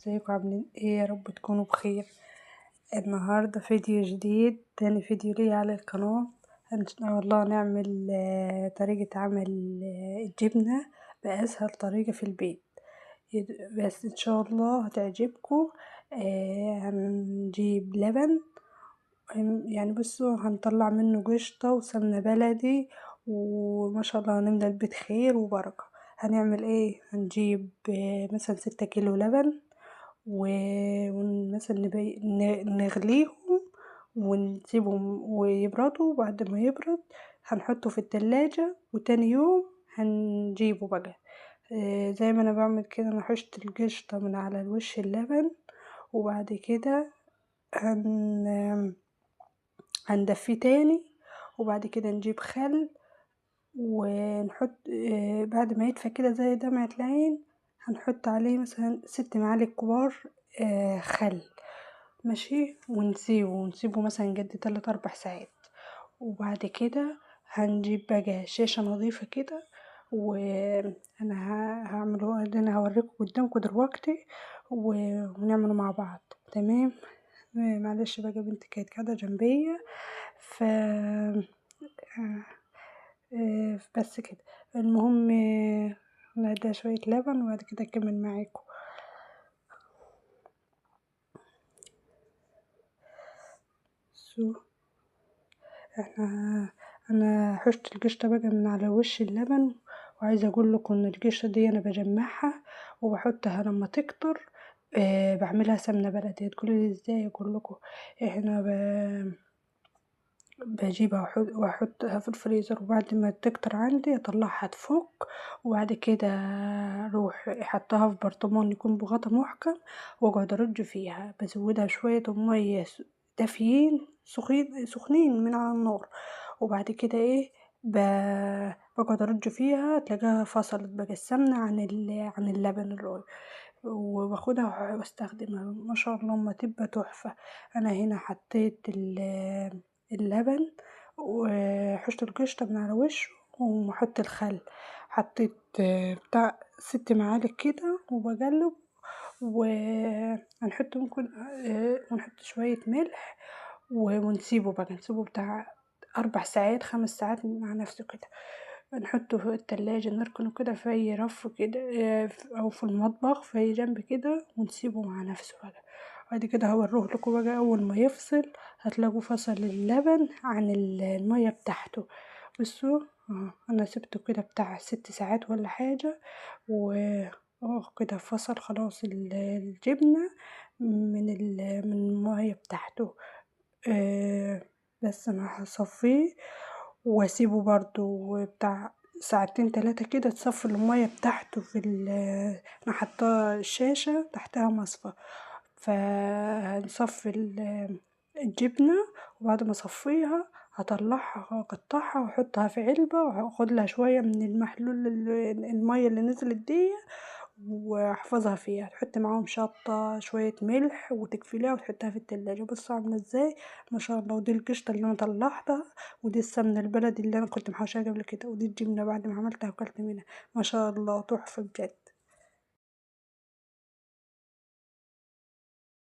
ازيكم عاملين ايه؟ يا رب تكونوا بخير. النهارده فيديو جديد، تاني فيديو لي على القناة. ان شاء الله نعمل طريقة عمل الجبنة بأسهل طريقة في البيت. بس ان شاء الله هتعجبكم. هنجيب لبن، يعني بصوا هنطلع منه قشطة وسمنة بلدي، وما شاء الله هنملى البيت خير وبركة. هنعمل ايه؟ هنجيب مثلا 6 كيلو لبن، ومثلا نغليهم ونسيبهم ويبردوا. بعد ما يبرد هنحطه في التلاجة، وتاني يوم هنجيبه بقى. زي ما انا بعمل كده، انا حشت القشطة من على الوش اللبن، وبعد كده هندفيه تاني، وبعد كده نجيب خل ونحط بعد ما يدفى كده زي دمعة العين، هنحط عليه مثلا 6 معالق كبار خل. ماشي، ونسيبه مثلا قد 3 4 ساعات. وبعد كده هنجيب بقى شاشة نظيفة كده، وانا هعمله اللي انا هوريكم قدامكم دلوقتي، ونعمله مع بعض. تمام. معلش بقى بنتي كانت قاعدة جنبية، ف بس كده. المهم نعدها شوية لبن، وبعد كده اكمل معاكم. احنا انا حشت القشطة بقى من على وش اللبن، وعايزة اقول لكم ان القشطة دي انا بجمعها وبحطها لما تكتر. بعملها سمنة بلدي. تقولي لي ازاي؟ اقول لكم. احنا بجيبها واحطها في الفريزر، وبعد ما تكتر عندي اطلعها تفك، وبعد كده اروح احطها في برطمان يكون بغطا محكم، واقعد ارج فيها. بزودها شوية مية دافيين سخنين من على النار، وبعد كده ايه بقعد ارج فيها، تلاقيها فصلت بقى السمنة عن اللبن الراي، وباخدها واستخدمها. ما شاء الله ما تبقى تحفة. انا هنا حطيت اللبن، وحشت القشطة من على وشه، وحط الخل. حطيت بتاع 6 معالق كده، وبقلب. وهنحط ممكن ونحط شوية ملح، ونسيبه بقى، نسيبه بتاع 4 ساعات 5 ساعات مع نفسه كده. نحطه في التلاجة، نركنه كده في أي رف كده، أو في المطبخ في أي جنب كده، ونسيبه مع نفسه بقى. بعد كده هوريه لكم بقى. أول ما يفصل هتلاقوا فصل اللبن عن المية بتاعته. بصوا، أنا سبته كده بتاع 6 ساعات ولا حاجة، و كده فصل خلاص الجبنة من المية بتاعته. بس انا هصفيه واسيبه برضو بتاع ساعتين 3 كده، تصفي المية بتاعته انا حاطاه الشاشة تحتها مصفى، فهنصفي الجبنة. وبعد ما اصفيها هطلعها اقطعها واحطها في علبة، واخد لها شوية من المحلول المية اللي نزلت دي، واحفظها فيها. تحط معاهم شطة شوية ملح، وتقفليها وتحطها في التلاجة. بصوا عاملة ازاي، ما شاء الله. ودي القشطة اللي انا طلعتها، ودي السمنة البلدي اللي انا كنت محوشاها قبل كده، ودي الجبنة بعد ما عملتها وكلت منها. ما شاء الله تحفة بجد.